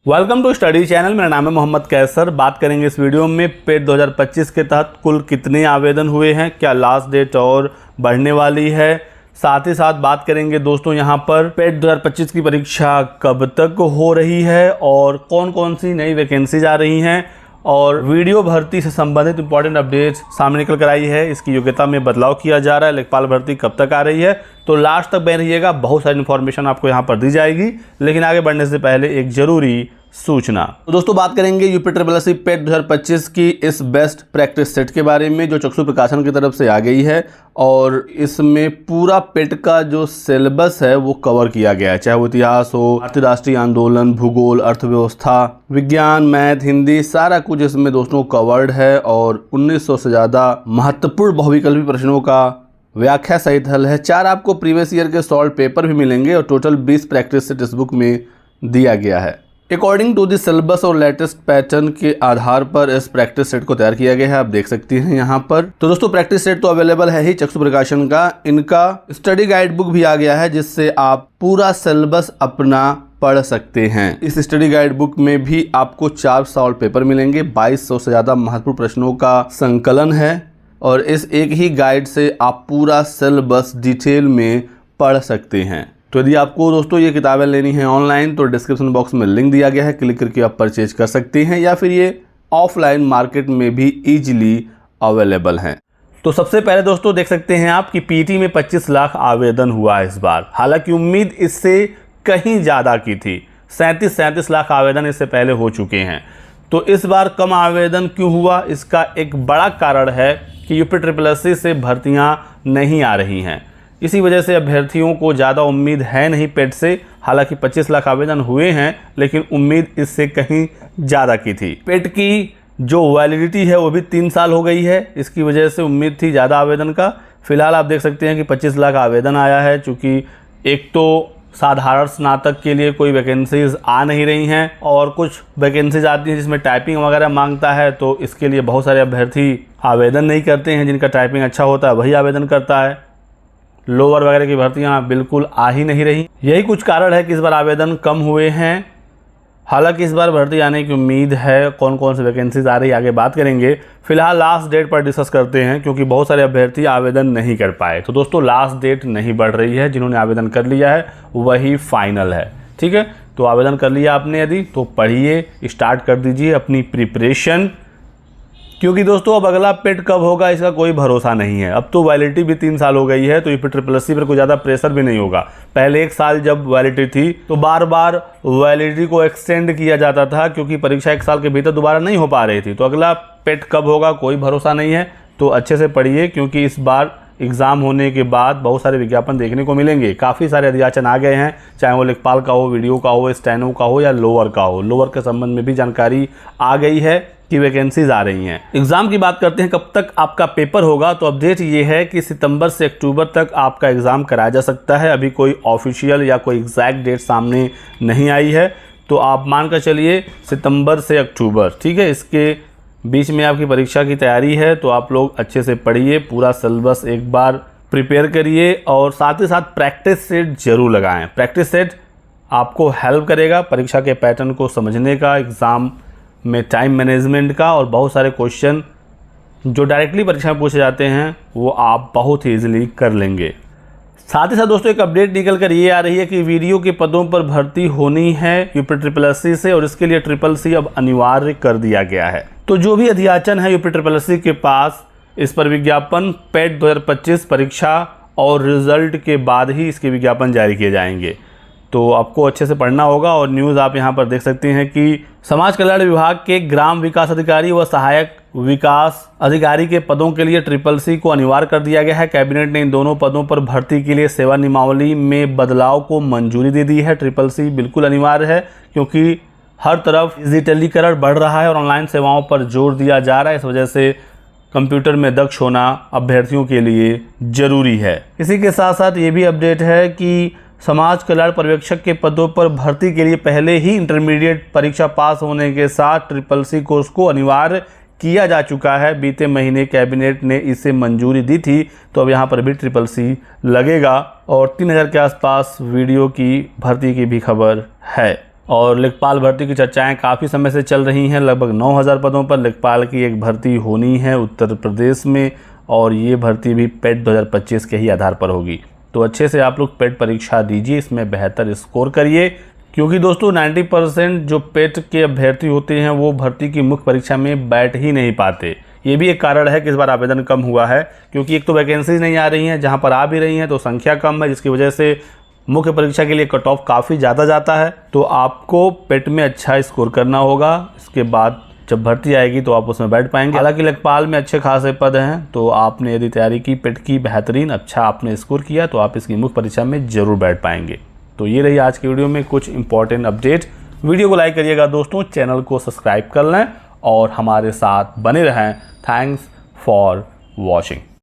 Welcome to study channel. मेरा नाम है मोहम्मद कैसर। बात करेंगे इस वीडियो में पेट 2025 के तहत कुल कितने आवेदन हुए हैं, क्या लास्ट डेट और बढ़ने वाली है। साथ ही साथ बात करेंगे दोस्तों यहाँ पर पेट 2025 की परीक्षा कब तक हो रही है और कौन कौन सी नई वैकेंसीज आ रही हैं और वीडियो भर्ती से संबंधित इंपॉर्टेंट अपडेट्स सामने निकल कर आई है। इसकी योग्यता में बदलाव किया जा रहा है। लेखपाल भर्ती कब तक आ रही है, तो लास्ट तक बने रहिएगा। बहुत सारी इन्फॉर्मेशन आपको यहाँ पर दी जाएगी। लेकिन आगे बढ़ने से पहले एक जरूरी सूचना। तो दोस्तों बात करेंगे यूपीट्रिपलएससी पेट 2025 की इस बेस्ट प्रैक्टिस सेट के बारे में जो चक्षु प्रकाशन की तरफ से आ गई है। और इसमें पूरा पेट का जो सिलेबस है वो कवर किया गया है, चाहे वो इतिहास हो, भारतीय राष्ट्रीय आंदोलन, भूगोल, अर्थव्यवस्था, विज्ञान, मैथ, हिंदी, सारा कुछ इसमें दोस्तों कवर्ड है। और 1900 से ज़्यादा महत्वपूर्ण बहुविकल्पी प्रश्नों का व्याख्या सहित हल है। 4 आपको प्रीवियस ईयर के सॉल्व पेपर भी मिलेंगे और टोटल 20 प्रैक्टिस सेट इस बुक में दिया गया है। अकॉर्डिंग टू द सिलेबस और लेटेस्ट पैटर्न के आधार पर इस प्रैक्टिस सेट को तैयार किया गया है। आप देख सकते हैं यहाँ पर। तो दोस्तों प्रैक्टिस सेट तो अवेलेबल है ही चक्षु प्रकाशन का। इनका स्टडी गाइड बुक भी आ गया है जिससे आप पूरा सिलेबस अपना पढ़ सकते हैं। इस स्टडी गाइड बुक में भी आपको 4 सॉल्व पेपर मिलेंगे। 2200 से ज़्यादा महत्वपूर्ण प्रश्नों का संकलन है और इस एक ही गाइड से आप पूरा सिलेबस डिटेल में पढ़ सकते हैं। तो यदि आपको दोस्तों ये किताबें लेनी है ऑनलाइन तो डिस्क्रिप्शन बॉक्स में लिंक दिया गया है, क्लिक करके आप परचेज कर सकते हैं या फिर ये ऑफलाइन मार्केट में भी इजीली अवेलेबल हैं। तो सबसे पहले दोस्तों देख सकते हैं आप कि पीटी में 25 लाख आवेदन हुआ है इस बार। हालांकि उम्मीद इससे कहीं ज़्यादा की थी। 37 लाख आवेदन इससे पहले हो चुके हैं। तो इस बार कम आवेदन क्यों हुआ, इसका एक बड़ा कारण है कि यूपीट्रिपलएससी से भर्तियाँ नहीं आ रही हैं। इसी वजह से अभ्यर्थियों को ज़्यादा उम्मीद है नहीं पेट से। हालांकि 25 लाख आवेदन हुए हैं लेकिन उम्मीद इससे कहीं ज़्यादा की थी। पेट की जो वैलिडिटी है वो भी 3 साल हो गई है। इसकी वजह से उम्मीद थी ज़्यादा आवेदन का। फिलहाल आप देख सकते हैं कि 25 लाख आवेदन आया है। चूँकि एक तो साधारण स्नातक के लिए कोई वैकेंसीज आ नहीं रही हैं और कुछ वैकेंसीज आती हैं जिसमें टाइपिंग वगैरह मांगता है, तो इसके लिए बहुत सारे अभ्यर्थी आवेदन नहीं करते हैं। जिनका टाइपिंग अच्छा होता है वही आवेदन करता है। लोअर वगैरह की भर्तियां बिल्कुल आ ही नहीं रही। यही कुछ कारण है कि इस बार आवेदन कम हुए हैं। हालांकि इस बार भर्ती आने की उम्मीद है। कौन कौन सी वैकेंसीज आ रही है आगे बात करेंगे। फिलहाल लास्ट डेट पर डिस्कस करते हैं क्योंकि बहुत सारे अभ्यर्थी आवेदन नहीं कर पाए। तो दोस्तों लास्ट डेट नहीं बढ़ रही है। जिन्होंने आवेदन कर लिया है वही फाइनल है, ठीक है। तो आवेदन कर लिया आपने यदि, तो पढ़िए, स्टार्ट कर दीजिए अपनी प्रिपरेशन। क्योंकि दोस्तों अब अगला पेट कब होगा इसका कोई भरोसा नहीं है। अब तो वैलिडिटी भी 3 साल हो गई है, तो यूपीट्रिपलएससी पर कोई ज़्यादा प्रेशर भी नहीं होगा। पहले 1 साल जब वैलिडिटी थी तो बार बार वैलिडिटी को एक्सटेंड किया जाता था क्योंकि परीक्षा 1 साल के भीतर दोबारा नहीं हो पा रही थी। तो अगला पेट कब होगा कोई भरोसा नहीं है। तो अच्छे से पढ़िए क्योंकि इस बार एग्ज़ाम होने के बाद बहुत सारे विज्ञापन देखने को मिलेंगे। काफ़ी सारे अधियाचन आ गए हैं, चाहे वो लेखपाल का हो, वीडियो का हो, स्टेनो का हो या लोअर का हो। लोअर के संबंध में भी जानकारी आ गई है कि वैकेंसीज आ रही हैं। एग्ज़ाम की बात करते हैं कब तक आपका पेपर होगा, तो अपडेट ये है कि सितंबर से अक्टूबर तक आपका एग्ज़ाम कराया जा सकता है। अभी कोई ऑफिशियल या कोई एग्जैक्ट डेट सामने नहीं आई है, तो आप मान कर चलिए सितंबर से अक्टूबर, ठीक है। इसके बीच में आपकी परीक्षा की तैयारी है, तो आप लोग अच्छे से पढ़िए, पूरा सिलेबस एक बार प्रिपेयर करिए और साथ ही साथ प्रैक्टिस सेट जरूर लगाएं। प्रैक्टिस सेट आपको हेल्प करेगा परीक्षा के पैटर्न को समझने का, एग्ज़ाम में टाइम मैनेजमेंट का, और बहुत सारे क्वेश्चन जो डायरेक्टली परीक्षा में पूछे जाते हैं वो आप बहुत ही ईजिली कर लेंगे। साथ ही साथ दोस्तों एक अपडेट निकल कर ये आ रही है कि वीडियो के पदों पर भर्ती होनी है यूपीट्रिपलएससी से और इसके लिए CCC अब अनिवार्य कर दिया गया है। तो जो भी अधियाचन है यूपीट्रिपलएससी के पास, इस पर विज्ञापन पेट 2025 परीक्षा और रिजल्ट के बाद ही इसके विज्ञापन जारी किए जाएंगे। तो आपको अच्छे से पढ़ना होगा। और न्यूज़ आप यहाँ पर देख सकते हैं कि समाज कल्याण विभाग के ग्राम विकास अधिकारी व सहायक विकास अधिकारी के पदों के लिए CCC को अनिवार्य कर दिया गया है। कैबिनेट ने इन दोनों पदों पर भर्ती के लिए सेवा नियमावली में बदलाव को मंजूरी दे दी है। CCC बिल्कुल अनिवार्य है क्योंकि हर तरफ डिजिटलीकरण बढ़ रहा है और ऑनलाइन सेवाओं पर जोर दिया जा रहा है। इस वजह से कंप्यूटर में दक्ष होना अभ्यर्थियों के लिए ज़रूरी है। इसी के साथ साथ ये भी अपडेट है कि समाज कल्याण पर्यवेक्षक के पदों पर भर्ती के लिए पहले ही इंटरमीडिएट परीक्षा पास होने के साथ CCC कोर्स को अनिवार्य किया जा चुका है। बीते महीने कैबिनेट ने इसे मंजूरी दी थी, तो अब यहाँ पर भी CCC लगेगा और 3000 के आसपास वीडियो की भर्ती की भी खबर है। और लेखपाल भर्ती की चर्चाएं काफ़ी समय से चल रही हैं। लगभग 9000 पदों पर लेखपाल की एक भर्ती होनी है उत्तर प्रदेश में, और ये भर्ती भी पेट 2025 के ही आधार पर होगी। तो अच्छे से आप लोग पेट परीक्षा दीजिए, इसमें बेहतर स्कोर करिए, क्योंकि दोस्तों 90% जो पेट के अभ्यर्थी होते हैं वो भर्ती की मुख्य परीक्षा में बैठ ही नहीं पाते। ये भी एक कारण है कि इस बार आवेदन कम हुआ है, क्योंकि एक तो वैकेंसीज नहीं आ रही हैं, जहाँ पर आ भी रही हैं तो संख्या कम है, जिसकी वजह से मुख्य परीक्षा के लिए कट ऑफ काफ़ी ज़्यादा जाता है। तो आपको पेट में अच्छा स्कोर करना होगा, इसके बाद जब भर्ती आएगी तो आप उसमें बैठ पाएंगे। हालांकि लेखपाल में अच्छे खासे पद हैं, तो आपने यदि तैयारी की पेट की बेहतरीन, अच्छा आपने स्कोर किया, तो आप इसकी मुख्य परीक्षा में ज़रूर बैठ पाएंगे। तो ये रही आज की वीडियो में कुछ इंपॉर्टेंट अपडेट। वीडियो को लाइक करिएगा दोस्तों, चैनल को सब्सक्राइब कर लें और हमारे साथ बने रहें। Thanks for watching.